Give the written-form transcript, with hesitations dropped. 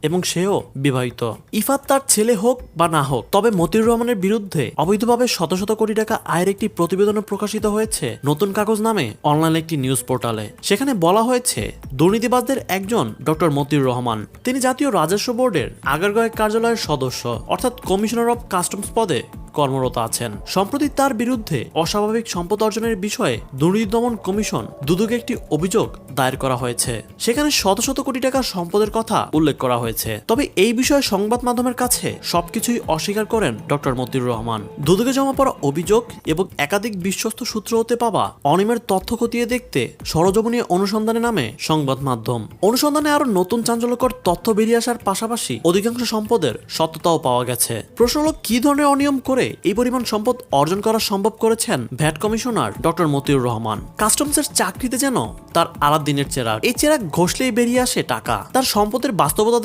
এবং সেও বিবাহিত। ইফাত তার ছেলে হোক বা না হোক, তবে মতিউর রহমানের বিরুদ্ধে অবৈধভাবে শত শত কোটি টাকা আয়ের একটি প্রতিবেদনও প্রকাশিত হয়েছে নতুন কাগজ নামে অনলাইন একটি নিউজ পোর্টালে। সেখানে বলা হয়েছে দুর্নীতিবাজদের একজন ডক্টর মতিউর রহমান। তিনি জাতীয় রাজস্ব বোর্ডের আগারগাঁও কার্যালয়ের সদস্য অর্থাৎ কমিশনার অব কাস্টমস পদে কর্মরত আছেন। সম্প্রতি তার বিরুদ্ধে অস্বাভাবিক সম্পদ অর্জনের বিষয়ে দুর্নীতি দমন কমিশন দুদকে একটি অভিযোগ দায়ের করা হয়েছে। সেখানে শত শত কোটি টাকার সম্পদের কথা উল্লেখ করা হয়েছে। তবে এই বিষয়ে সংবাদ মাধ্যমের কাছে সবকিছুই অস্বীকার করেন ডক্টর মতিউর রহমান। দুদকে জমা পড়া অভিযোগ এবং একাধিক বিশ্বস্ত সূত্র হতে পাওয়া অনিয়মের তথ্য খতিয়ে দেখতে সরজমিনী অনুসন্ধানে নামে সংবাদ মাধ্যম। অনুসন্ধানে আরো নতুন চাঞ্চল্যকর তথ্য বেরিয়ে আসার পাশাপাশি অধিকাংশ সম্পদের সত্যতাও পাওয়া গেছে। প্রশ্ন হলো, কি ধরনের অনিয়ম করে এই পরিমাণ সম্পদ অর্জন করা সম্ভব করেছেন VAT commissioner doctor Motiur Rahman? কাস্টমসের চাকরিতে যেন তার আলাদিনের চেরাগ, এই চেরাগ ঘষলেই বেরিয়ে আসে টাকা। তার সম্পদের বাস্তবতা